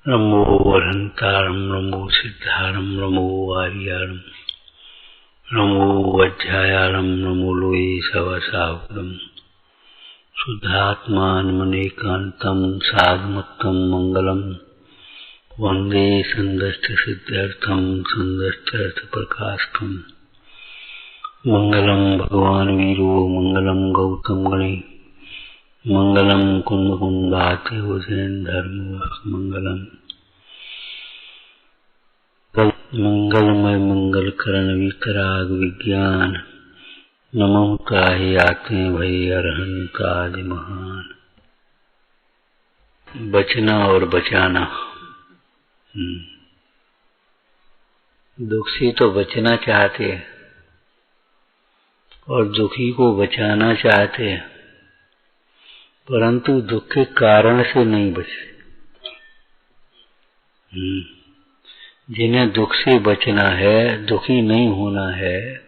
नमो वरहंतारं नमो सिद्धारं नमो वारियारं नमो वज्रायारं नमो लोये सवसावरं शुद्धात्मानमनेकान्तं साधुमत्तं मंगलम वंदे संदष्टसिद्ध्यर्थं संदष्टार्थप्रकाशकम् मंगलम भगवान वीरो मंगलम गौतम गणे मंगलम कुंदकुंदातिवसेन धर्मो मंगलम मंगलमय मंगल करण वितराग विज्ञान नमो ताहि आते भय अरहंत आदि महान। बचना और बचाना। दुख से तो बचना चाहते हैं और दुखी को बचाना चाहते हैं, परंतु दुख के कारण से नहीं बचे। जिन्हें दुख से बचना है, दुखी नहीं होना है,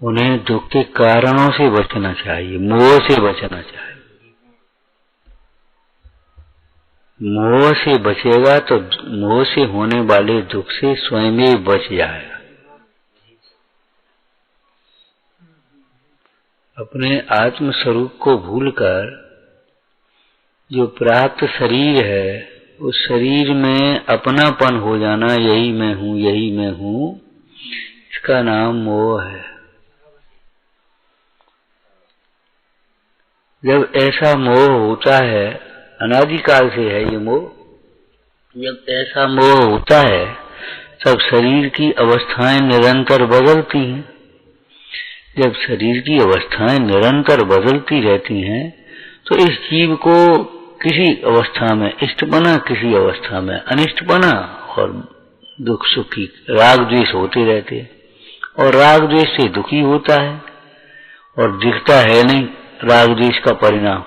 उन्हें दुख के कारणों से बचना चाहिए, मोह से बचना चाहिए। मोह से बचेगा तो मोह से होने वाले दुख से स्वयं ही बच जाएगा। अपने आत्म स्वरूप को भूलकर जो प्राप्त शरीर है, उस शरीर में अपनापन हो जाना, यही मैं हूँ, यही मैं हूँ, इसका नाम मोह है। जब ऐसा मोह होता है, अनादिकाल से है ये मोह, जब ऐसा मोह होता है तब शरीर की अवस्थाएं निरंतर बदलती हैं। जब शरीर की अवस्थाएं निरंतर बदलती रहती हैं तो इस जीव को किसी अवस्था में इष्ट बना, किसी अवस्था में अनिष्ट बना, और दुख सुख की राग द्वेष होते रहते हैं, और राग द्वेष से दुखी होता है और दिखता है नहीं राग द्वेष का परिणाम।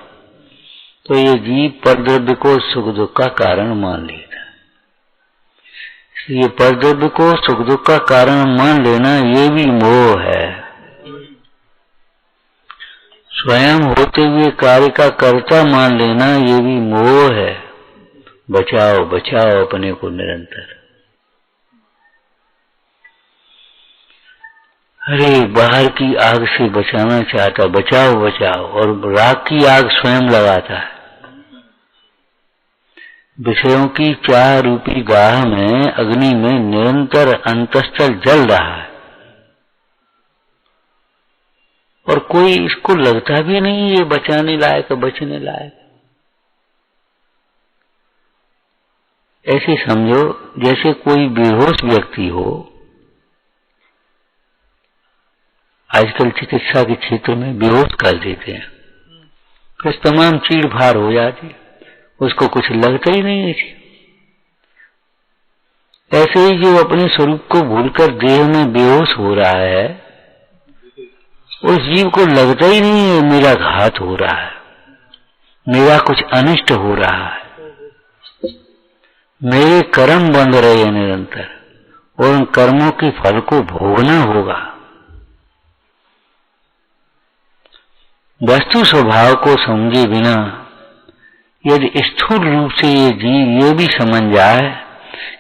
तो ये जीव परद्रव्य को सुख दुख का कारण मान लेता है। इसलिए परद्रव्य को सुख दुख का कारण मान लेना ये भी मोह है। स्वयं होते हुए कार्य का कर्ता मान लेना ये भी मोह है। बचाओ बचाओ अपने को निरंतर। अरे बाहर की आग से बचाना चाहता, बचाओ बचाओ, और राग की आग स्वयं लगाता है। विषयों की चाह रूपी गाह में, अग्नि में निरंतर अंतस्थल जल रहा है और कोई इसको लगता भी नहीं ये बचाने लायक, बचने लायक। ऐसे समझो जैसे कोई बेहोश व्यक्ति हो। आजकल चिकित्सा के क्षेत्र में बेहोश कर देते हैं, फिर तमाम चीड़ फाड़ हो जाती, उसको कुछ लगता ही नहीं है। ऐसे ही जो अपने स्वरूप को भूलकर देह में बेहोश हो रहा है, उस जीव को लगता ही नहीं है मेरा घात हो रहा है, मेरा कुछ अनिष्ट हो रहा है, मेरे कर्म बंध रहे हैं निरंतर, और उन कर्मों के फल को भोगना होगा। वस्तु स्वभाव को समझे बिना यदि स्थूल रूप से ये जीव ये भी समझ जाए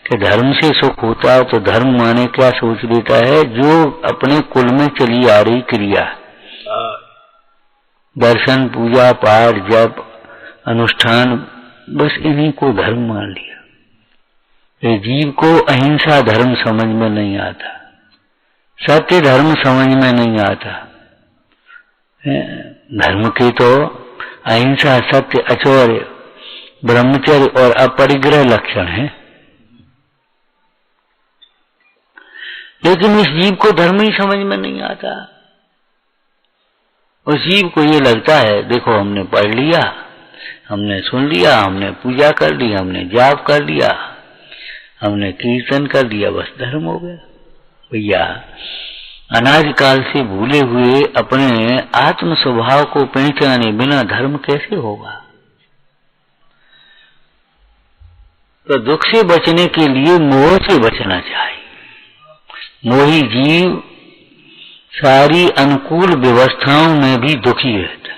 कि धर्म से सुख होता है, तो धर्म माने क्या सोच लेता है, जो अपने कुल में चली आ रही क्रिया, दर्शन पूजा पाठ जप अनुष्ठान, बस इन्हीं को धर्म मान लिया। ये जीव को अहिंसा धर्म समझ में नहीं आता, सत्य धर्म समझ में नहीं आता। धर्म के तो अहिंसा, सत्य, अचौर्य, ब्रह्मचर्य और अपरिग्रह लक्षण है, लेकिन इस जीव को धर्म ही समझ में नहीं आता। उस जीव को ये लगता है देखो हमने पढ़ लिया, हमने सुन लिया, हमने पूजा कर ली, हमने जाप कर लिया, हमने कीर्तन कर लिया, बस धर्म हो गया। भैया अनाज काल से भूले हुए अपने आत्म स्वभाव को पहचाने बिना धर्म कैसे होगा? तो दुख से बचने के लिए मोह से बचना चाहिए। मोही जीव सारी अनुकूल व्यवस्थाओं में भी दुखी रहता है,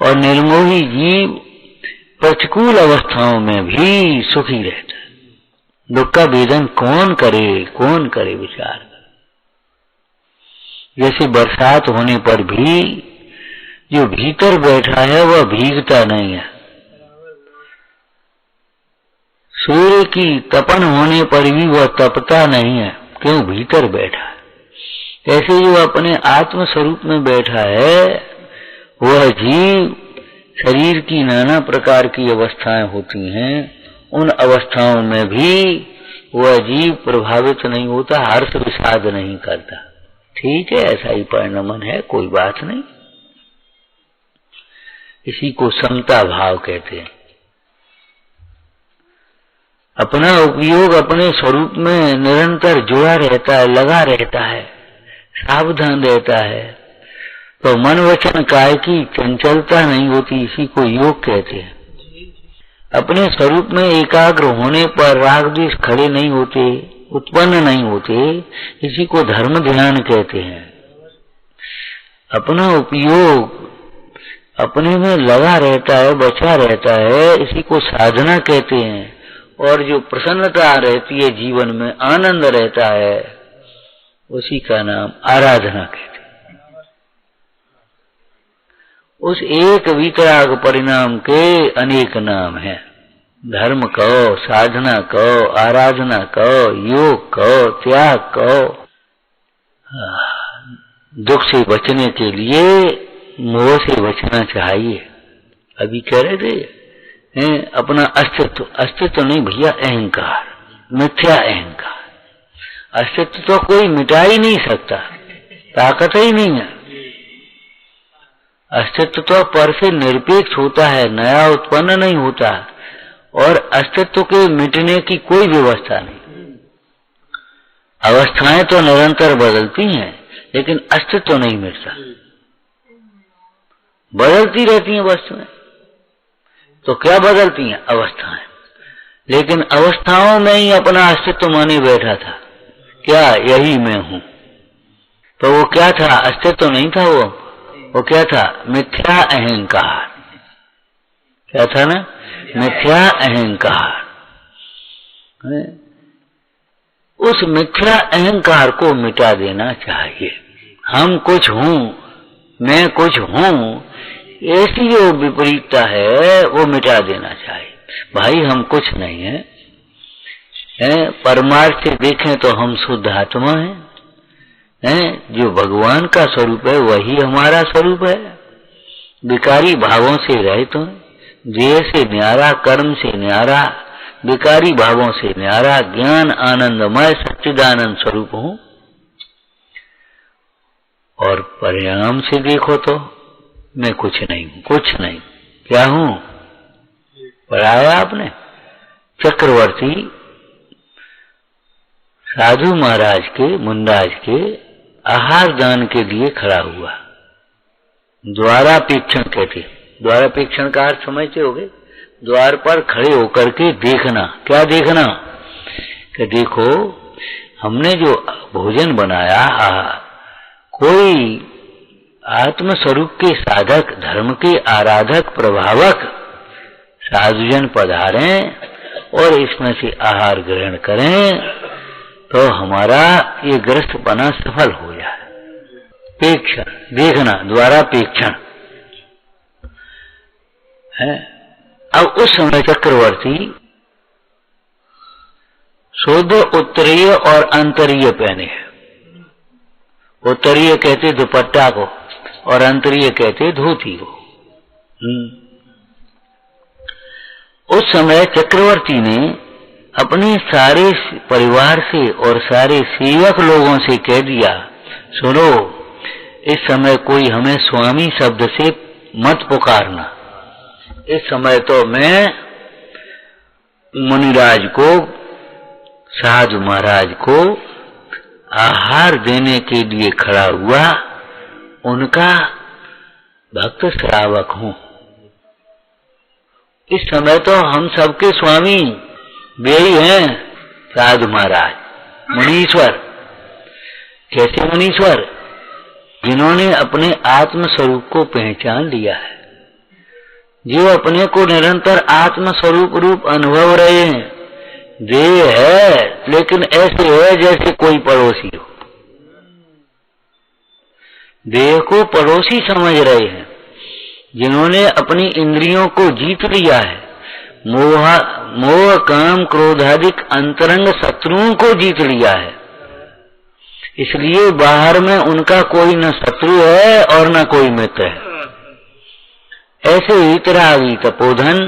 और निर्मोही जीव प्रतिकूल अवस्थाओं में भी सुखी रहता है। दुख का भेदन कौन करे विचार। जैसे बरसात होने पर भी जो भीतर बैठा है वह भीगता नहीं है, सूर्य की तपन होने पर भी वह तपता नहीं है, क्यों? भीतर बैठा है। ऐसे जो अपने आत्म स्वरूप में बैठा है वह जीव, शरीर की नाना प्रकार की अवस्थाएं होती हैं, उन अवस्थाओं में भी वह जीव प्रभावित नहीं होता, हर्ष विषाद नहीं करता। ठीक है, ऐसा ही परिणमन है, कोई बात नहीं। इसी को समता भाव कहते हैं। अपना उपयोग अपने स्वरूप में निरंतर जुड़ा रहता है, लगा रहता है, सावधान रहता है, तो मन वचन काय की चंचलता नहीं होती। इसी को योग कहते हैं। अपने स्वरूप में एकाग्र होने पर राग द्वेष खड़े नहीं होते, उत्पन्न नहीं होते। इसी को धर्म ध्यान कहते हैं। अपना उपयोग अपने में लगा रहता है, बचा रहता है, इसी को साधना कहते हैं। और जो प्रसन्नता रहती है जीवन में, आनंद रहता है, उसी का नाम आराधना कहते हैं। उस एक वितराग परिणाम के अनेक नाम हैं। धर्म कहो, साधना कहो, आराधना कहो, योग कहो, त्याग कहो। दुख से बचने के लिए मोह से बचना चाहिए। अभी कह रहे थे अपना अस्तित्व नहीं भैया, अहंकार, मिथ्या अहंकार। अस्तित्व तो कोई मिटा ही नहीं सकता, ताकत ही नहीं है। अस्तित्व तो पर से निरपेक्ष होता है, नया उत्पन्न नहीं होता, और अस्तित्व के मिटने की कोई व्यवस्था नहीं। अवस्थाएं तो निरंतर बदलती हैं, लेकिन अस्तित्व नहीं मिटता, बदलती रहती हैं वस्तुएं। तो क्या बदलती हैं? अवस्थाएं। लेकिन अवस्थाओं में ही अपना अस्तित्व माने बैठा था। क्या? यही मैं हूं। तो वो क्या था? अस्तित्व नहीं था। वो क्या था? मिथ्या अहंकार। क्या था ना? मिथ्या अहंकार। उस मिथ्या अहंकार को मिटा देना चाहिए। हम कुछ हूं, मैं कुछ हूं, ऐसी जो विपरीतता है वो मिटा देना चाहिए। भाई हम कुछ नहीं है, परमार्थ से देखें तो हम शुद्ध आत्मा हैं, जो भगवान का स्वरूप है वही हमारा स्वरूप है। विकारी भावों से रहित हैं, देह से न्यारा, कर्म से न्यारा, विकारी भावों से न्यारा, ज्ञान आनंदमय सच्चिदानंद स्वरूप हूं। और परिणाम से देखो तो मैं कुछ नहीं हूं, कुछ नहीं। क्या हूं? पढ़ाया आपने? चक्रवर्ती साधु महाराज के, मुंडाज के आहार दान के लिए खड़ा हुआ। द्वारापेक्षण कहते। द्वारापेक्षण का अर्थ समझते होगे? द्वार पर खड़े होकर के देखना। क्या देखना? कि देखो हमने जो भोजन बनाया, कोई आत्म स्वरूप के साधक, धर्म के आराधक, प्रभावक साधुजन पधारें और इसमें से आहार ग्रहण करें, तो हमारा ये ग्रस्तपना सफल हो जाए। पेक्षण, देखना, द्वारापेक्षण है। अब उस समय चक्रवर्ती शुद्ध उत्तरीय और अंतरीय पहने। उत्तरीय कहते दुपट्टा को और अंतरीय कहते धोती को। उस समय चक्रवर्ती ने अपने सारे परिवार से और सारे सेवक लोगों से कह दिया, सुनो, इस समय कोई हमें स्वामी शब्द से मत पुकारना। इस समय तो मैं मुनिराज को, साधु महाराज को आहार देने के लिए खड़ा हुआ, उनका भक्त श्रावक हूं। इस समय तो हम सबके स्वामी वे ही हैं, साधु महाराज, मुनीश्वर। कैसे मुनीश्वर? जिन्होंने अपने आत्म स्वरूप को पहचान लिया है, जो अपने को निरंतर आत्म स्वरूप रूप अनुभव रहे हैं। देह है लेकिन ऐसे है जैसे कोई पड़ोसी हो, देह को पड़ोसी समझ रहे हैं। जिन्होंने अपनी इंद्रियों को जीत लिया है, मोह काम क्रोधादिक अंतरंग शत्रुओं को जीत लिया है, इसलिए बाहर में उनका कोई न शत्रु है और न कोई मित्र है। ऐसे ही तरह तपोधन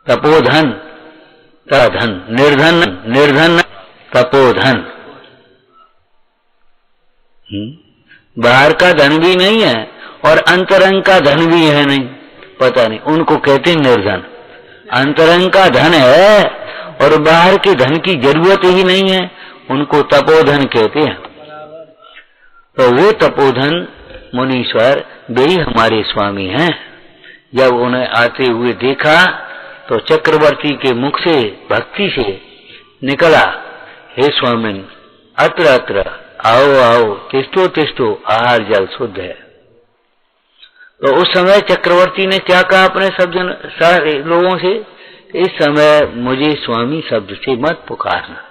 तपोधन धन निर्धन निर्धन तपोधन, बाहर का धन भी नहीं है और अंतरंग का धन भी है नहीं, पता नहीं, उनको कहते निर्धन। अंतरंग का धन है और बाहर के धन की जरूरत ही नहीं है, उनको तपोधन कहते हैं। तो वो तपोधन मुनीश्वर वे ही हमारे स्वामी हैं। जब उन्हें आते हुए देखा तो चक्रवर्ती के मुख से भक्ति से निकला, हे स्वामिन अत्र अत्र आओ आओ, तिष्ठो तिष्ठो, आहार जल शुद्ध है। तो उस समय चक्रवर्ती ने क्या कहा अपने सब जन सारे लोगों से, इस समय मुझे स्वामी शब्द से मत पुकारना।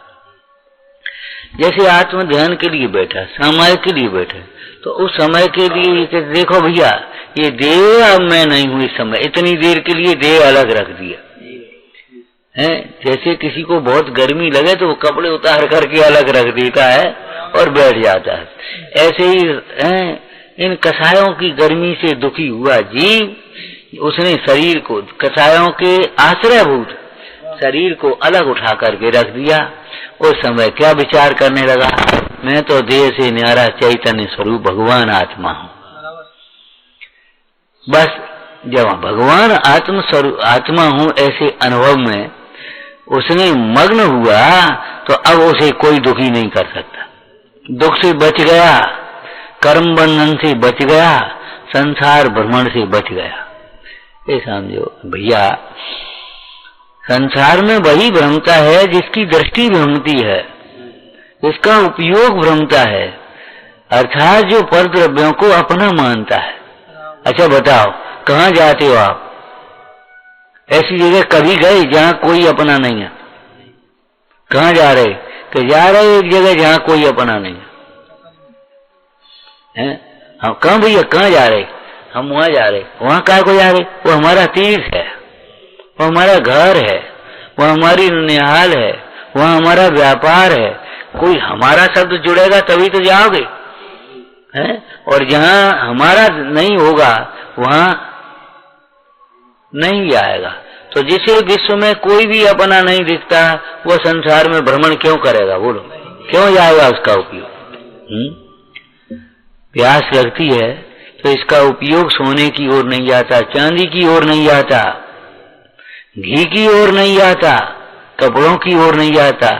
जैसे आत्म ध्यान के लिए बैठा, समय के लिए बैठे, तो उस समय के लिए देखो भैया ये देह अब मैं नहीं हूं, इस समय इतनी देर के लिए देह अलग रख दिया है। जैसे किसी को बहुत गर्मी लगे तो वो कपड़े उतार करके अलग रख देता है और बैठ जाता है। ऐसे ही इन कसायों की गर्मी से दुखी हुआ जीव, उसने शरीर को कसायों के आश्रयभूत शरीर को अलग उठा करके रख दिया। उस समय क्या विचार करने लगा, मैं तो देह से न्यारा चैतन्य स्वरूप भगवान आत्मा हूं। बस जब भगवान आत्म स्वरूप आत्मा हूं ऐसे अनुभव में उसने मग्न हुआ तो अब उसे कोई दुखी नहीं कर सकता। दुख से बच गया, कर्म बंधन से बच गया, संसार भ्रमण से बच गया। ये समझो भैया, संसार में वही भ्रमता है जिसकी दृष्टि भ्रमती है, इसका उपयोग भ्रमता है, अर्थात जो पर द्रव्यों को अपना मानता है। अच्छा बताओ कहाँ जाते हो आप? ऐसी जगह कभी गए जहाँ कोई अपना नहीं है? कहाँ जा रहे? तो जा रहे एक जगह जहाँ कोई अपना नहीं है। हम कहाँ भैया कहाँ जा रहे? हम वहां जा रहे। वहां कहाँ को जा रहे? वो हमारा तीर्थ है, वो हमारा घर है, वो हमारी निहाल है, वहाँ हमारा व्यापार है। कोई हमारा शब्द जुड़ेगा तभी तो जाओगे है? और जहाँ हमारा नहीं होगा वहाँ नहीं आएगा। तो जिसे विश्व में कोई भी अपना नहीं दिखता वो संसार में भ्रमण क्यों करेगा? बोलो क्यों जाएगा उसका उपयोग? प्यास लगती है तो इसका उपयोग सोने की ओर नहीं जाता, चांदी की ओर नहीं जाता, घी की ओर नहीं जाता, कपड़ों की ओर नहीं जाता,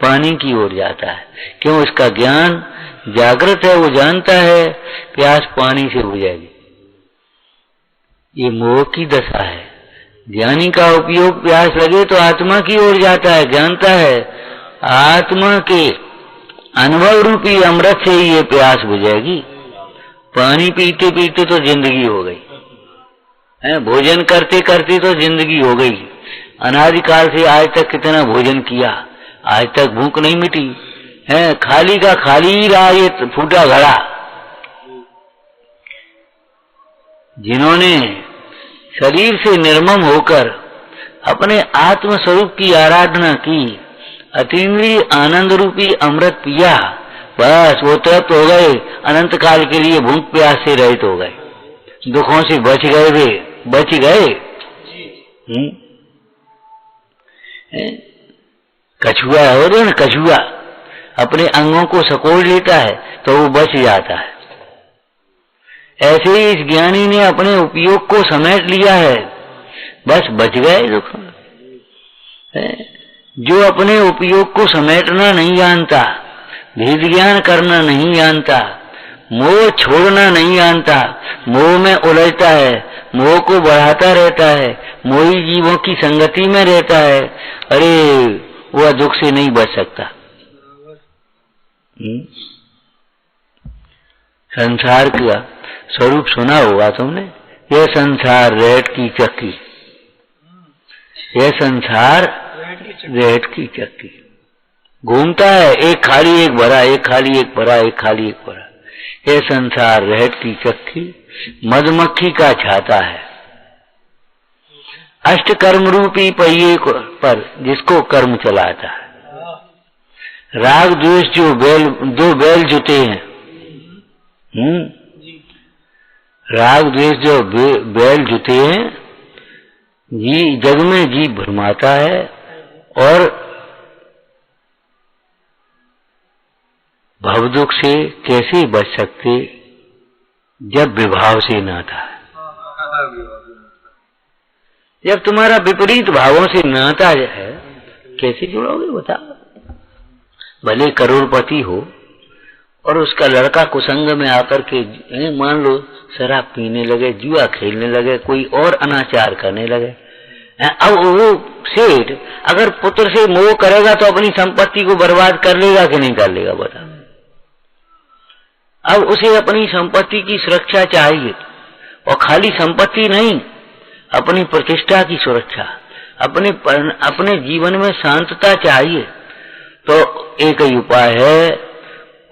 पानी की ओर जाता है। क्यों? इसका ज्ञान जागृत है, वो जानता है प्यास पानी से हो जाएगी। ये मोह की दशा है। ज्ञानी का उपयोग प्यास लगे तो आत्मा की ओर जाता है, जानता है आत्मा के अनुभव रूपी अमृत से ही ये प्यास बुझेगी। पानी पीते पीते तो जिंदगी हो गई है, भोजन करते करते तो जिंदगी हो गई। अनादिकाल से आज तक कितना भोजन किया, आज तक भूख नहीं मिटी है, खाली का खाली ही रहा ये फूटा घड़ा। जिन्होंने शरीर से निर्मम होकर अपने आत्म स्वरूप की आराधना की, अतीन्द्रिय आनंद रूपी अमृत पिया, बस वो तृप्त हो गए, अनंत काल के लिए भूख प्यास से रहित हो गए, दुखों से बच गए, वे बच गए। कछुआ हो रहे ना, कछुआ अपने अंगों को सकोड़ लेता है तो वो बच जाता है। ऐसे ही इस ज्ञानी ने अपने उपयोग को समेट लिया है, बस बच गए दुख। जो अपने उपयोग को समेटना नहीं जानता, भेद ज्ञान करना नहीं जानता, मोह छोड़ना नहीं जानता, मोह में उलझता है, मोह को बढ़ाता रहता है, मोही जीवों की संगति में रहता है, अरे वह दुख से नहीं बच सकता। संसार का स्वरूप सुना होगा तुमने, यह संसार रेत की चक्की, यह संसार रेत की चक्की घूमता है, एक खाली एक भरा, एक खाली एक भरा, एक खाली एक भरा। यह संसार रेत की चक्की मधुमक्खी का छाता है, अष्ट कर्म रूपी पहिए पर जिसको कर्म चलाता है। राग द्वेष जो दो बैल जुटे हैं, राग द्वेष जो बैल जुटे हैं, जी जग में जीव भरमाता है और भव दुख से कैसे बच सकते जब विभाव से नाता है। जब तुम्हारा विपरीत भावों से नाता है कैसे जुड़ोगे बताओ। भले करोड़पति हो और उसका लड़का कुसंग में आकर के मान लो शराब पीने लगे, जुआ खेलने लगे, कोई और अनाचार करने लगे, अब वो सेठ अगर पुत्र से मोह करेगा तो अपनी संपत्ति को बर्बाद कर लेगा कि नहीं कर लेगा बता। अब उसे अपनी संपत्ति की सुरक्षा चाहिए और खाली संपत्ति नहीं, अपनी प्रतिष्ठा की सुरक्षा, अपने जीवन में शांतता चाहिए। तो एक ही उपाय है,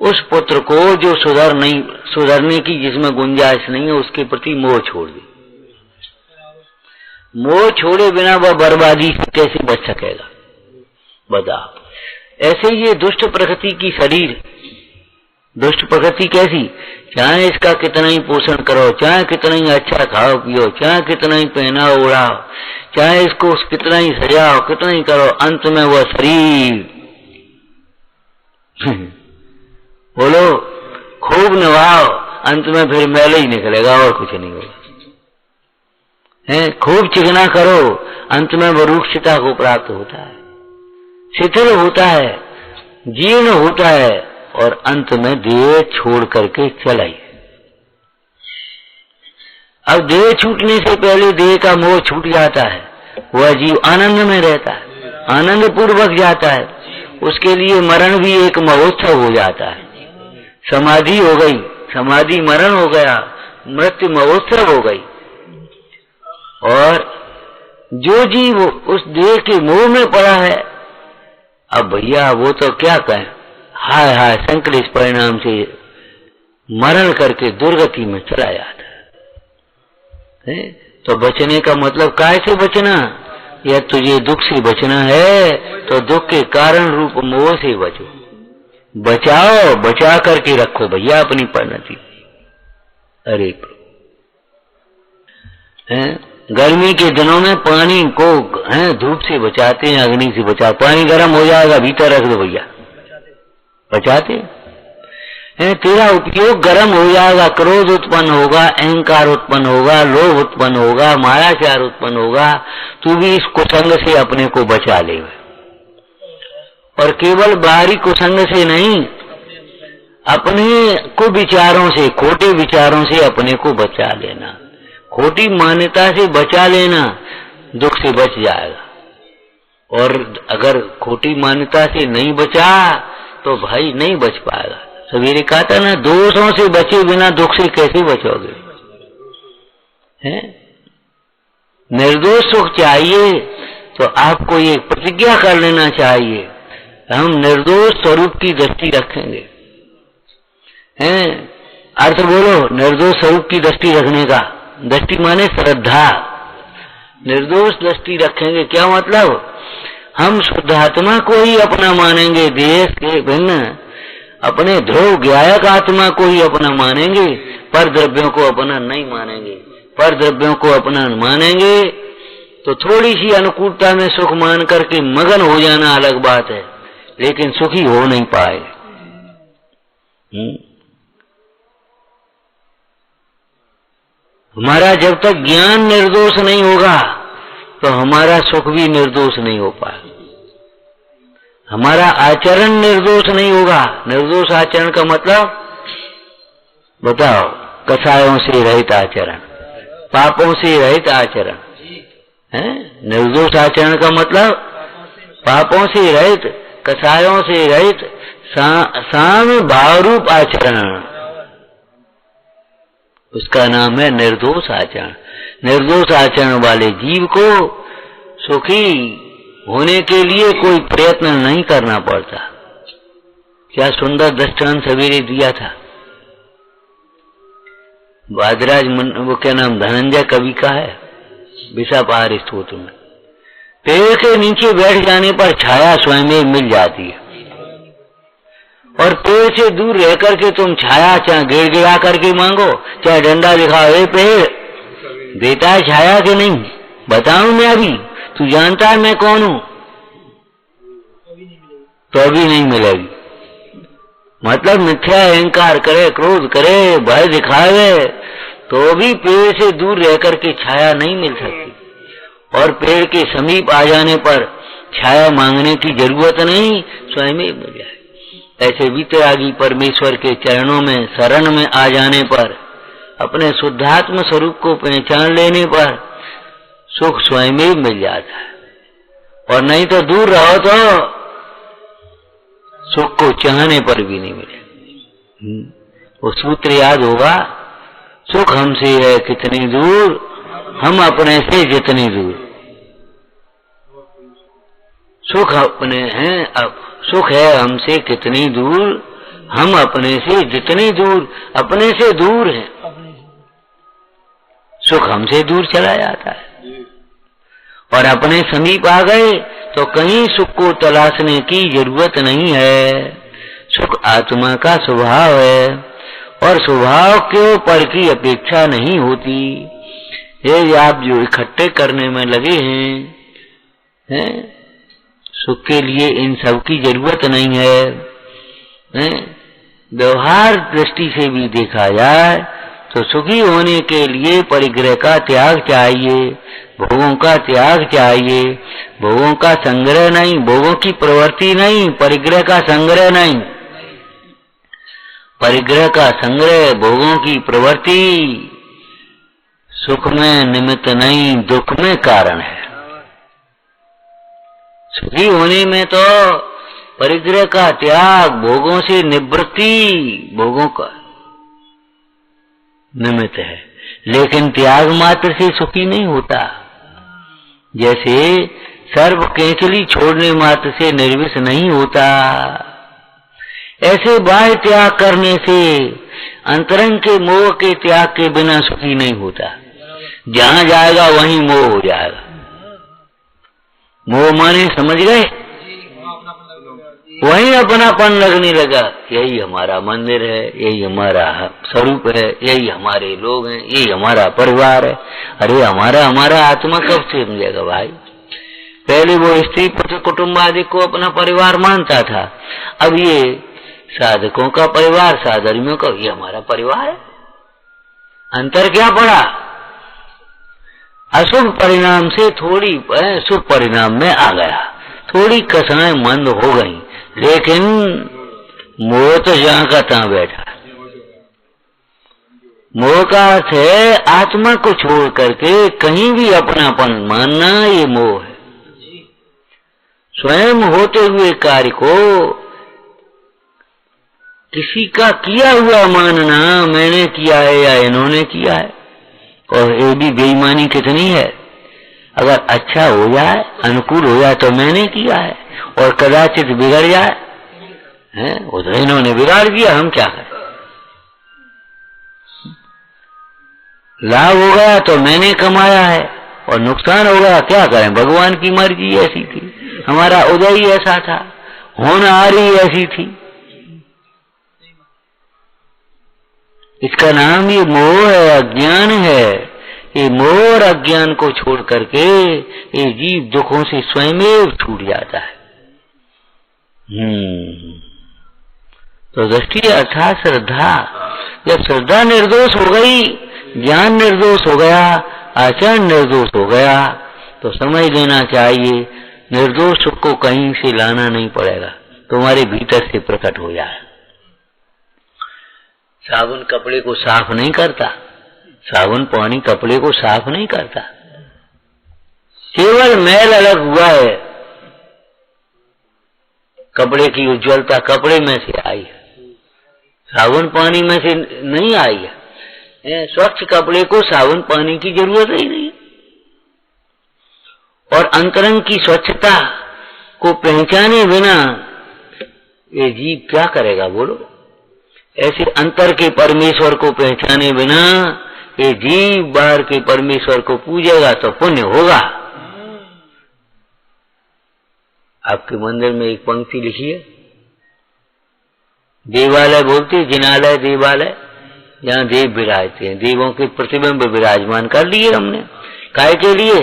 उस पुत्र को जो सुधरने की जिसमें गुंजाइश नहीं है उसके प्रति मोह छोड़ दे। मोह छोड़े बिना वह बर्बादी से कैसे बच सकेगा बताओ। ऐसे ही ये दुष्ट प्रकृति की शरीर, दुष्ट प्रकृति कैसी, चाहे इसका कितना ही पोषण करो, चाहे कितना ही अच्छा खाओ पियो, चाहे कितना ही पहनाओ उड़ाओ, चाहे इसको कितना ही सजाओ, कितना ही करो, अंत में वह शरीर बोलो खूब नवाओ, अंत में फिर मैल ही निकलेगा और कुछ नहीं होगा। खूब चिकना करो, अंत में वह रूक्षता को प्राप्त होता है, शिथिल होता है, जीर्ण होता है और अंत में देह छोड़ करके चलाइए। अब देह छूटने से पहले देह का मोह छूट जाता है, वह जीव आनंद में रहता है, आनंद पूर्वक जाता है। उसके लिए मरण भी एक महोत्सव हो जाता है। समाधि हो गई, समाधि मरण हो गया, मृत्यु महोत्सव हो गई। और जो जीव उस देह के मोह में पड़ा है, अब भैया वो तो क्या कहें, हाय हाय संकलित परिणाम से मरण करके दुर्गति में चला जाता है। तो बचने का मतलब काय से बचना, या तुझे दुख से बचना है तो दुख के कारण रूप मोह से बचो, बचाओ, बचा करके रखो भैया अपनी परिणति। अरे गर्मी के दिनों में पानी को धूप से बचाते हैं, अग्नि से बचा, पानी गर्म हो जाएगा भीतर रख दो भैया, बचाते हैं। तेरा उपयोग गर्म हो जाएगा, क्रोध उत्पन्न होगा, अहंकार उत्पन्न होगा, लोभ उत्पन्न होगा, मायाचार उत्पन्न होगा, तू भी इस कुसंग से अपने को बचा ले। और केवल बाहरी कुसंग से नहीं, अपने कुविचारों से, खोटे विचारों से अपने को बचा लेना, खोटी मान्यता से बचा लेना, दुख से बच जाएगा। और अगर खोटी मान्यता से नहीं बचा तो भाई नहीं बच पाएगा। सवेरे कहा था ना, दोषों से बचे बिना दुख से कैसे बचोगे। निर्दोष सुख चाहिए तो आपको ये प्रतिज्ञा कर लेना चाहिए, हम निर्दोष स्वरूप की दृष्टि रखेंगे। अर्थ बोलो निर्दोष स्वरूप की दृष्टि रखने का, दृष्टि माने श्रद्धा, निर्दोष दृष्टि रखेंगे। क्या मतलब, हम शुद्धात्मा को ही अपना मानेंगे, देश के भिन्न अपने ध्रुव ज्ञायक आत्मा को ही अपना मानेंगे, पर द्रव्यों को अपना नहीं मानेंगे। पर द्रव्यों को अपना मानेंगे तो थोड़ी सी अनुकूलता में सुख मान करके मगन हो जाना अलग बात है, लेकिन सुखी हो नहीं पाए। हमारा जब तक ज्ञान निर्दोष नहीं होगा तो हमारा सुख भी निर्दोष नहीं हो पाएगा, हमारा आचरण निर्दोष नहीं होगा। निर्दोष आचरण का मतलब बताओ, कसायों से रहित आचरण, पापों से रहित आचरण है। निर्दोष आचरण का मतलब पापों से रहित, कसायों से रहित, साम्य भावरूप आचरण, उसका नाम है निर्दोष आचरण। निर्दोष आचरण वाले जीव को सुखी होने के लिए कोई प्रयत्न नहीं करना पड़ता। क्या सुंदर दृष्टांत सवेरे दिया था। वादराज वो क्या नाम धनंजय कवि का है, विशापाहार स्तोत्र में, पेड़ के नीचे बैठ जाने पर छाया स्वयं मिल जाती है, और पेड़ से दूर रह करके तुम छाया चाहे गिड़गिड़ा करके मांगो, चाहे डंडा दिखाओ, ए पेड़ देता है छाया कि नहीं, बताऊं मैं अभी, तू जानता है मैं कौन हूं, तो अभी नहीं मिलेगी। मतलब मिथ्या अहंकार करे, क्रोध करे, भय दिखावे, तो भी पेड़ से दूर रह करके छाया नहीं मिल सकती, और पेड़ के समीप आ जाने पर छाया मांगने की जरूरत नहीं, स्वयं ही मिल जाए। ऐसे वितरागी परमेश्वर के चरणों में शरण में आ जाने पर, अपने शुद्धात्म स्वरूप को पहचान लेने पर सुख स्वयं ही मिल जाता है। और नहीं तो दूर रहो तो सुख को चाहने पर भी नहीं मिले। वो सूत्र याद होगा, सुख हमसे है कितनी दूर, हम अपने से जितनी दूर। सुख अपने हैं, अब सुख है हमसे कितनी दूर, हम अपने से जितनी दूर, अपने से दूर हैं। सुख हमसे दूर चला जाता है, और अपने समीप आ गए तो कहीं सुख को तलाशने की जरूरत नहीं है। सुख आत्मा का स्वभाव है, और स्वभाव के पर की अपेक्षा नहीं होती। ये आप जो इकट्ठे करने में लगे हैं, सुख के लिए इन सब की जरूरत नहीं है। व्यवहार दृष्टि से भी देखा जाए तो सुखी होने के लिए परिग्रह का त्याग चाहिए, भोगों का त्याग चाहिए, भोगों का संग्रह नहीं, भोगों की प्रवृत्ति नहीं, परिग्रह का संग्रह नहीं। परिग्रह का संग्रह, भोगों की प्रवृत्ति सुख में निमित्त नहीं, दुख में कारण है। सुखी होने में तो परिग्रह का त्याग, भोगों से निवृत्ति, भोगों का निमित्त है, लेकिन त्याग मात्र से सुखी नहीं होता। जैसे सर्प केंचली छोड़ने मात्र से निर्विष नहीं होता, ऐसे बाह्य त्याग करने से अंतरंग के मोह के त्याग के बिना सुखी नहीं होता। जहां जाएगा वहीं मोह हो जाएगा। मोह माने समझ गए, वहीं अपनापन लगने लगा। यही हमारा मंदिर है, यही हमारा स्वरूप है, यही हमारे लोग हैं, यही हमारा परिवार है। अरे हमारा आत्मा कब से समझेगा भाई? पहले वो स्त्री पुत्र कुटुंब आदि को अपना परिवार मानता था, अब ये साधकों का परिवार, साधर्मियों का, ये हमारा परिवार है। अंतर क्या पड़ा? अशुभ परिणाम से थोड़ी शुभ परिणाम में आ गया, थोड़ी कसाएं मंद हो गई, लेकिन मोह तो जहां का तहां बैठा। मोह का अर्थ है आत्मा को छोड़ करके कहीं भी अपनापन मानना, ये मोह है। स्वयं होते हुए कार्य को किसी का किया हुआ मानना, मैंने किया है या इन्होंने किया है, और ये भी बेईमानी कितनी है। अगर अच्छा हो जाए, अनुकूल हो जाए तो मैंने किया है, और कदाचित बिगड़ जाए, वो तो इन्होंने बिगाड़ दिया, हम क्या करें। लाभ हो गया तो मैंने कमाया है, और नुकसान हो गया क्या करें, भगवान की मर्जी ऐसी थी, हमारा उदय ही ऐसा था, होनहारी ऐसी थी। इसका नाम ये मोह है, अज्ञान है। ये मोह और अज्ञान को छोड़ करके ये जीव दुखों से स्वयं छूट जाता है। तो दृष्टि अर्थात श्रद्धा। जब श्रद्धा निर्दोष हो गई, ज्ञान निर्दोष हो गया, आचरण निर्दोष हो गया, तो समझ लेना चाहिए निर्दोष सुख को कहीं से लाना नहीं पड़ेगा, तुम्हारे भीतर से प्रकट हो जाए। साबुन कपड़े को साफ नहीं करता, साबुन पानी कपड़े को साफ नहीं करता, केवल मैल अलग हुआ है। कपड़े की उज्ज्वलता कपड़े में से आई है, साबुन पानी में से नहीं आई है। स्वच्छ कपड़े को साबुन पानी की जरूरत ही नहीं। और अंतरंग की स्वच्छता को पहचाने बिना ये जीव क्या करेगा बोलो? ऐसे अंतर के परमेश्वर को पहचाने बिना ये जीव बाहर के परमेश्वर को पूजेगा तो पुण्य होगा। आपके मंदिर में एक पंक्ति लिखी है, देवालय बोलते जिनालय देवालय, जहाँ देव विराजते हैं, देवों के प्रतिबिंब विराजमान कर लिए हमने। काय के लिए?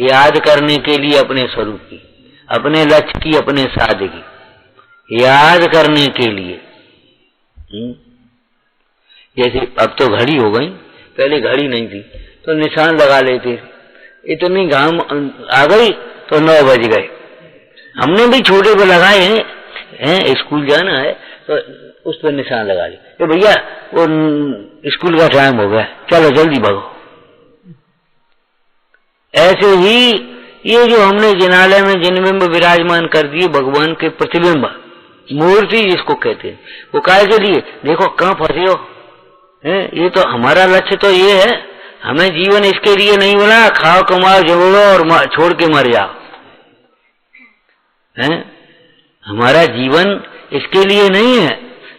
याद करने के लिए अपने स्वरूप की, अपने लक्ष्य की, अपने साध की याद करने के लिए। जैसे अब तो घड़ी हो गई, पहले घड़ी नहीं थी तो निशान लगा लेते, इतनी घाम आ गई तो 9 बज गए। हमने भी छोटे पे लगाए हैं, स्कूल जाना है तो उस पर निशान लगा लिए, तो भैया वो स्कूल का टाइम हो गया, चलो जल्दी भागो। ऐसे ही ये जो हमने जिनालय में जिनबिंब विराजमान कर दिए, भगवान के प्रतिबिंब, मूर्ति जिसको कहते हैं, वो काय के लिए? देखो कहाँ फंसे हो, ये तो हमारा लक्ष्य तो ये है, हमें जीवन इसके लिए नहीं बना खाओ कमाओ झगड़ो और छोड़ के मर जाओ। हमारा जीवन इसके लिए नहीं है।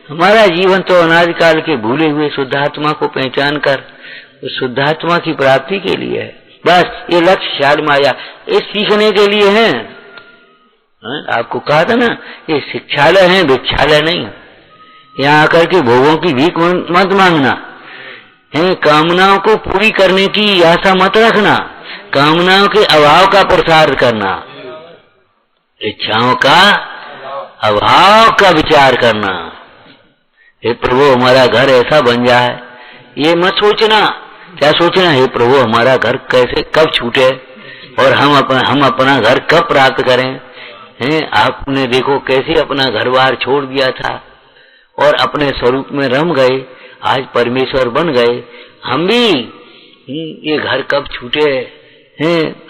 हमारा जीवन तो अनादिकाल के भूले हुए शुद्धात्मा को पहचान कर उस शुद्धात्मा की प्राप्ति के लिए है। बस ये लक्ष्य शाल माया, ये सीखने के लिए है। आपको कहा था ना, ये शिक्षालय है, भिक्षालय नहीं। यहाँ आकर के भोगों की भीख मत मांगना, कामनाओं को पूरी करने की आशा मत रखना, कामनाओं के अभाव का प्रसार करना, इच्छाओं का अभाव का विचार करना। हे प्रभु हमारा घर ऐसा बन जाए, ये मत सोचना। क्या सोचना? हे प्रभु हमारा घर कैसे कब छूटे और हम अपना घर कब प्राप्त करें। आपने देखो कैसे अपना घर बार छोड़ दिया था और अपने स्वरूप में रम गए, आज परमेश्वर बन गए। हम भी ये घर कब छूटे,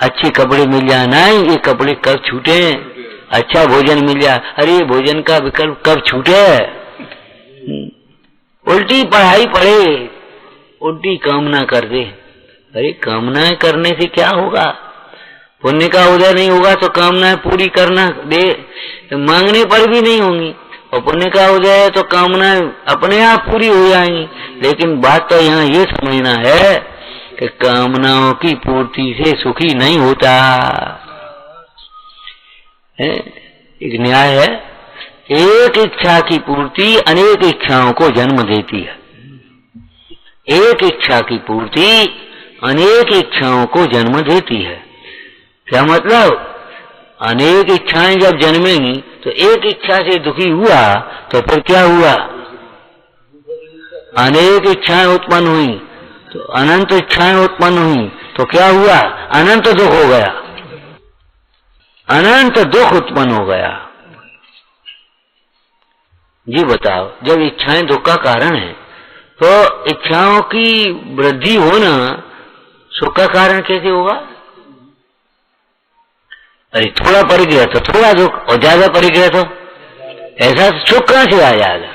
अच्छे कपड़े मिल जाए, नहीं ये कपड़े कब छूटे, अच्छा भोजन मिल जाए, अरे भोजन का विकल्प कब छूटे। उल्टी पढ़ाई पढ़े, उल्टी कामना कर दे। अरे कामनाएं करने से क्या होगा? पुण्य का उदय नहीं होगा तो कामनाएं पूरी करना दे मांगने पर भी नहीं होंगी, और पुण्य का उदय है तो कामनाएं अपने आप पूरी हो जाएंगी। लेकिन बात तो यहाँ ये समझना है कि कामनाओं की पूर्ति से सुखी नहीं होता। एक न्याय है, एक इच्छा की पूर्ति अनेक इच्छाओं को जन्म देती है। एक इच्छा की पूर्ति अनेक इच्छाओं को जन्म देती है। क्या मतलब? अनेक इच्छाएं जब जन्मेंगी तो एक इच्छा से दुखी हुआ तो फिर क्या हुआ? अनेक इच्छाएं उत्पन्न हुई तो अनंत इच्छाएं उत्पन्न हुई तो क्या हुआ? अनंत दुख हो गया, अनंत दुख उत्पन्न हो गया। जी बताओ, जब इच्छाएं दुख का कारण है तो इच्छाओं की वृद्धि होना सुख का कारण कैसे होगा? अरे थोड़ा पड़ गया तो थोड़ा दुख, और ज्यादा पड़ गया तो ऐसा सुख कहां से आ जाएगा?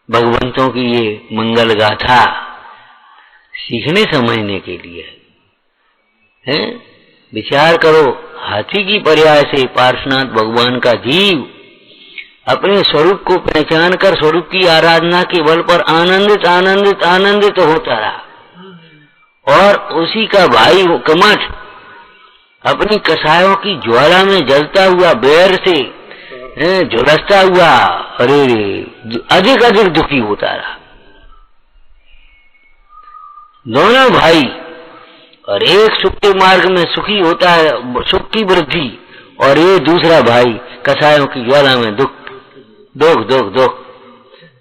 भगवंतों की ये मंगल गाथा सीखने समझने के लिए है। विचार करो, हाथी की पर्याय से पार्श्वनाथ भगवान का जीव अपने स्वरूप को पहचान कर स्वरूप की आराधना के बल पर आनंदित आनंदित आनंदित होता रहा, और उसी का भाई कमठ अपनी कसायों की ज्वाला में जलता हुआ बैर से झुलसता हुआ अरे अधिक अधिक दुखी होता रहा। दोनों भाई, और एक सुख के मार्ग में सुखी होता है, सुख की वृद्धि, और ये दूसरा भाई कसायों की ज्वाला में दुख दुख दुख दुख।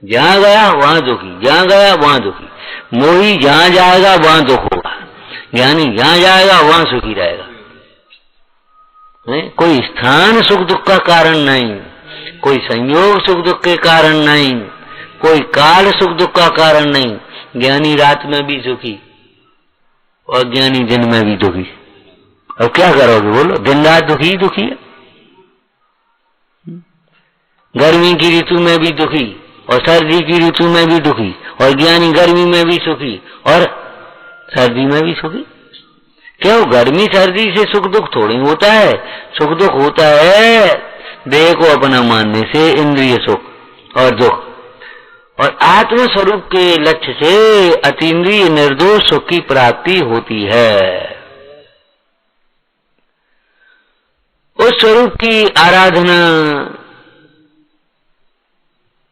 जहां गया वहां दुखी, जहां गया वहां दुखी। मोही जहां जाएगा वहां दुख होगा, ज्ञानी जहां जाएगा वहां सुखी रहेगा। कोई स्थान सुख दुख का कारण नहीं, कोई संयोग सुख दुख के कारण नहीं, कोई काल सुख दुख का कारण नहीं। ज्ञानी रात में भी सुखी और ज्ञानी दिन में भी दुखी। अब क्या करोगे बोलो? दिन रात दुखी ही दुखी है। गर्मी की ऋतु में भी दुखी और सर्दी की ऋतु में भी दुखी, और ज्ञानी गर्मी में भी सुखी और सर्दी में भी सुखी। क्यों? गर्मी सर्दी से सुख दुख थोड़ी होता है, सुख दुख होता है देह को अपना मानने से, इंद्रिय सुख और दुख। और आत्म स्वरूप के लक्ष्य से अतीन्द्रिय निर्दोष सुख की प्राप्ति होती है। उस स्वरूप की आराधना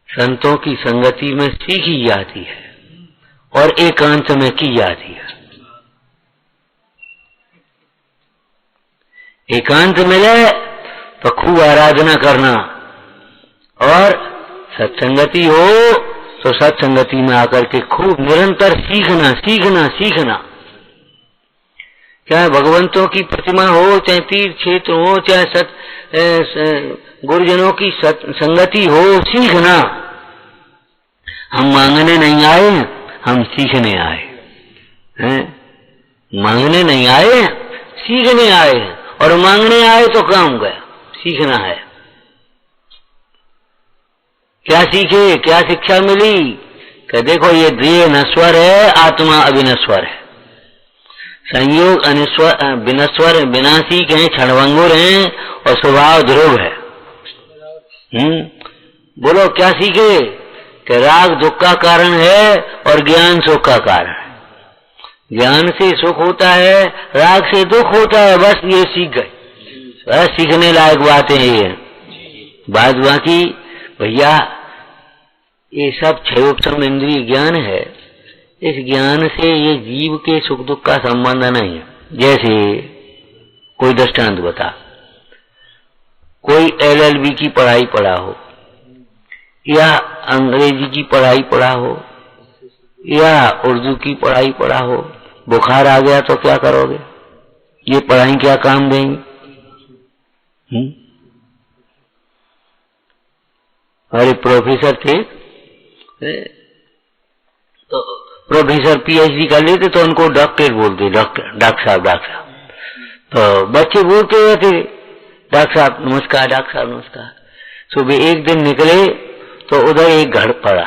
संतों की संगति में सीखी जाती है और एकांत में की जाती है। एकांत मिले तो खूब आराधना करना, और सत्संगति हो तो सत्संगति में आकर के खूब निरंतर सीखना सीखना सीखना। चाहे भगवंतों की प्रतिमा हो, चाहे तीर्थ क्षेत्र हो, चाहे गुरुजनों की संगति हो, सीखना। हम मांगने नहीं आए, हम सीखने आए हैं। मांगने नहीं आए, सीखने आए। और मांगने आए तो काम गया, सीखना है। क्या सीखे, क्या शिक्षा मिली? कि देखो ये देह नश्वर है, आत्मा अविनश्वर है। संयोग विनश्वर विनाशी के हैं, क्षणभंगुर हैं, और स्वभाव ध्रुव है। बोलो क्या सीखे? कि राग दुख का कारण है और ज्ञान सुख का कारण है। ज्ञान से सुख होता है, राग से दुख होता है। बस ये सीख गए। बस सीखने लायक बातें ये बात। बाकी भैया ये सब क्षयोपम इंद्रिय ज्ञान है। इस ज्ञान से ये जीव के सुख दुख का संबंध नहीं है। जैसे कोई दृष्टांत बता, कोई LLB की पढ़ाई पढ़ा हो, या अंग्रेजी की पढ़ाई पढ़ा हो, या उर्दू की पढ़ाई पढ़ा हो, बुखार आ गया तो क्या करोगे? ये पढ़ाई क्या काम देंगी? हमारे प्रोफेसर थे, तो प्रोफेसर PhD कर लेते तो उनको डॉक्टर बोलते, डॉक्टर साहब, डॉक्टर साहब। तो बच्चे बोलते हुए थे, डॉक्टर साहब नमस्कार, डॉक्टर साहब नमस्कार। सुबह एक दिन निकले तो उधर एक घर पड़ा,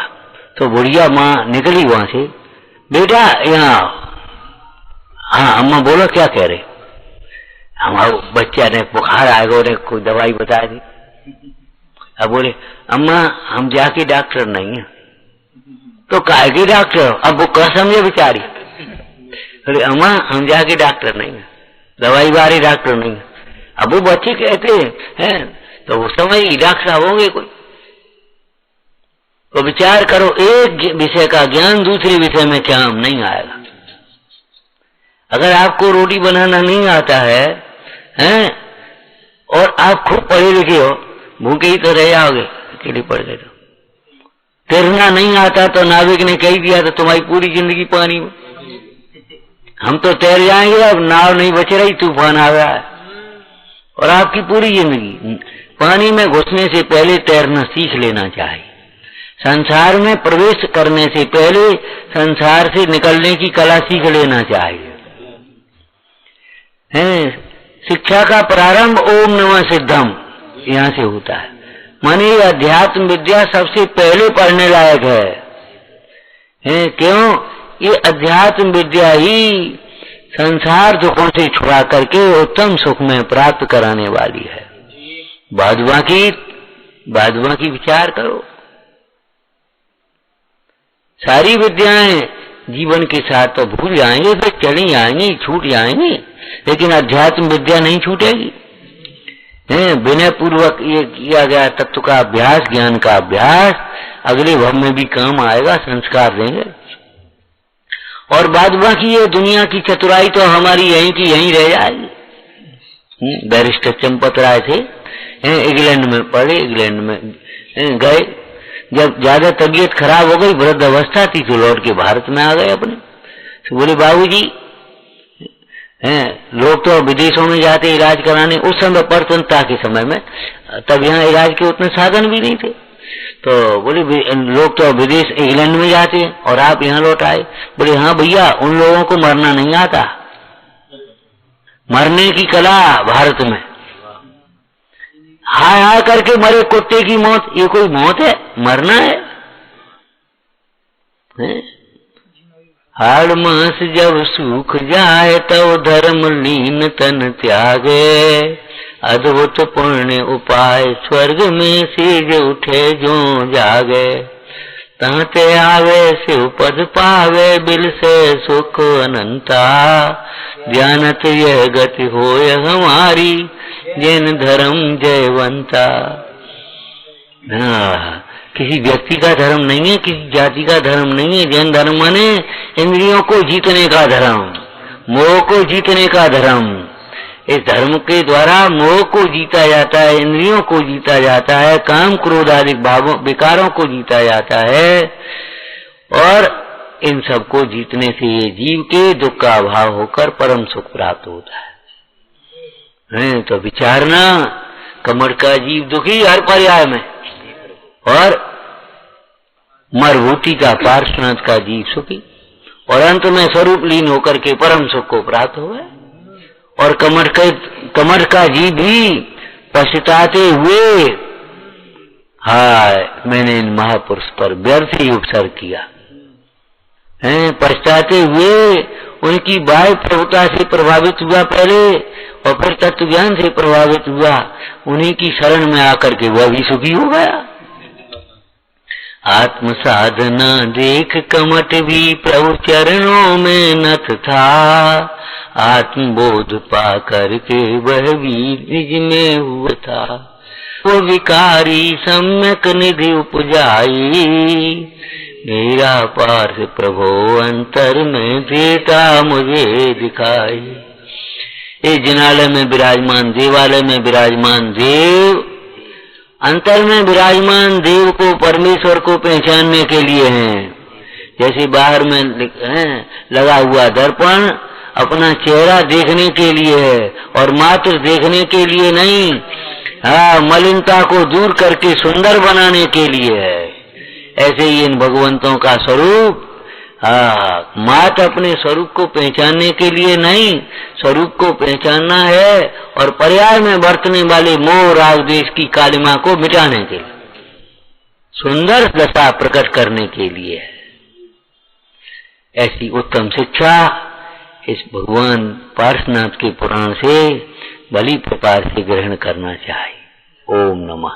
तो बुढ़िया माँ निकली वहां से, बेटा यहाँ। हाँ अम्मा बोलो क्या कह रहे? हमारे बच्चा ने बुखार आएगा, उन्हें कोई दवाई बता दी। अब बोले अम्मा हम जाके डॉक्टर नहीं है। तो काहे के डॉक्टर? अब वो क्या समझे बेचारी? अरे अम्मा हम जाके डॉक्टर नहीं है, दवाई बारे डॉक्टर नहीं है। अब वो बच्चे कहते हैं तो वो समझ डॉक्टर साहब होंगे कोई। तो विचार करो, एक विषय का ज्ञान दूसरे विषय में काम नहीं आएगा। अगर आपको रोटी बनाना नहीं आता है, हैं, और आप खूब पढ़े लिखे हो, भूखे ही तो रह जाओगे अकेले पड़ गए तो। तैरना नहीं आता तो नाविक ने कह दिया तो तुम्हारी पूरी जिंदगी पानी में। हम तो तैर जाएंगे, अब नाव नहीं बच रही, तूफान आ गया है, और आपकी पूरी जिंदगी। पानी में घुसने से पहले तैरना सीख लेना चाहिए। संसार में प्रवेश करने से पहले संसार से निकलने की कला सीख लेना चाहिए। शिक्षा का प्रारंभ ओम नमः सिद्धम यहाँ से होता है। माने अध्यात्म विद्या सबसे पहले पढ़ने लायक है। क्यों? ये अध्यात्म विद्या ही संसार दुखों से छुड़ा करके उत्तम सुख में प्राप्त कराने वाली है। बाद बाकी विचार करो। सारी विद्याएं जीवन के साथ तो भूल जाएंगे, फिर चली जाएंगी, छूट जाएंगी, लेकिन अध्यात्म विद्या नहीं छूटेगी। विनय पूर्वक ये किया गया तत्व का अभ्यास, ज्ञान का अभ्यास अगले भव में भी काम आएगा, संस्कार देंगे। और बाद बाकी ये दुनिया की चतुराई तो हमारी यहीं की यहीं रह जाएगी। बैरिस्टर चंपत राय थे, इंग्लैंड में पढ़े, इंग्लैंड में गए। जब ज्यादा तबीयत खराब हो गई, वृद्ध अवस्था थी, तो लौट के भारत में आ गए अपने। तो बोले बाबूजी, लोग तो विदेशों में जाते इलाज कराने, उस समय परतंत्रता के समय में, तब यहाँ इलाज के उतने साधन भी नहीं थे। तो बोले लोग तो विदेश इंग्लैंड में जाते हैं और आप यहाँ लौट आए। बोले हाँ भैया, उन लोगों को मरना नहीं आता, मरने की कला भारत में। हाय हाय करके मरे कुत्ते की मौत, ये कोई मौत है? मरना है। हाड़ मास जब सूख जाए तब धर्म लीन तन त्यागे, अद्भुत पुण्य उपाय स्वर्ग में सीज उठे जो जागे, तहते आवे शिव पद पावे बिल से सुख अनंता, ध्यानत यह गति होय हमारी जिन धर्म जयवंता। किसी व्यक्ति का धर्म नहीं है, किसी जाति का धर्म नहीं है। जैन धर्म माने इंद्रियों को जीतने का धर्म, मोह को जीतने का धर्म। इस धर्म के द्वारा मोह को जीता जाता है, इंद्रियों को जीता जाता है, काम क्रोध आदि भावों विकारों को जीता जाता है, और इन सब को जीतने से ये जीव के दुख का अभाव होकर परम सुख प्राप्त होता है। तो विचारना, कमर का जीव दुखी हर पर्याय में, और मरभूति का पार्श्वनाथ का जीव सुखी, और अंत में स्वरूप लीन होकर के परम सुख को प्राप्त हुआ। और कमर का जीव भी पछताते हुए, हाय मैंने इन महापुरुष पर व्यर्थ ही उपसर्ग किया है, पछताते हुए उनकी बाह्य प्रभुता से प्रभावित हुआ पहले, और फिर तत्व ज्ञान से प्रभावित हुआ, उन्हीं की शरण में आकर के वह भी सुखी हो गया। आत्म साधना देख कमट भी प्रभु चरणों में नत था, आत्मबोध पा करके वह भी निज में हुआ था। वो विकारी सम्यक निधि उपजाई, मेरा पार्थ प्रभो अंतर में देता मुझे दिखाई। इस जिनालय में विराजमान, देवालय में विराजमान देव अंतर में विराजमान देव को, परमेश्वर को पहचानने के लिए हैं। जैसे बाहर में लगा हुआ दर्पण अपना चेहरा देखने के लिए है, और मात्र देखने के लिए नहीं, मलिनता को दूर करके सुंदर बनाने के लिए है। ऐसे ही इन भगवंतों का स्वरूप मात्र अपने स्वरूप को पहचानने के लिए नहीं, स्वरूप को पहचानना है और पर्याय में बरतने वाले मोह राग द्वेष की कालिमा को मिटाने के लिए, सुंदर दशा प्रकट करने के लिए है। ऐसी उत्तम शिक्षा इस भगवान पार्श्वनाथ के पुराण से भली प्रकार से ग्रहण करना चाहिए। ओम नमः।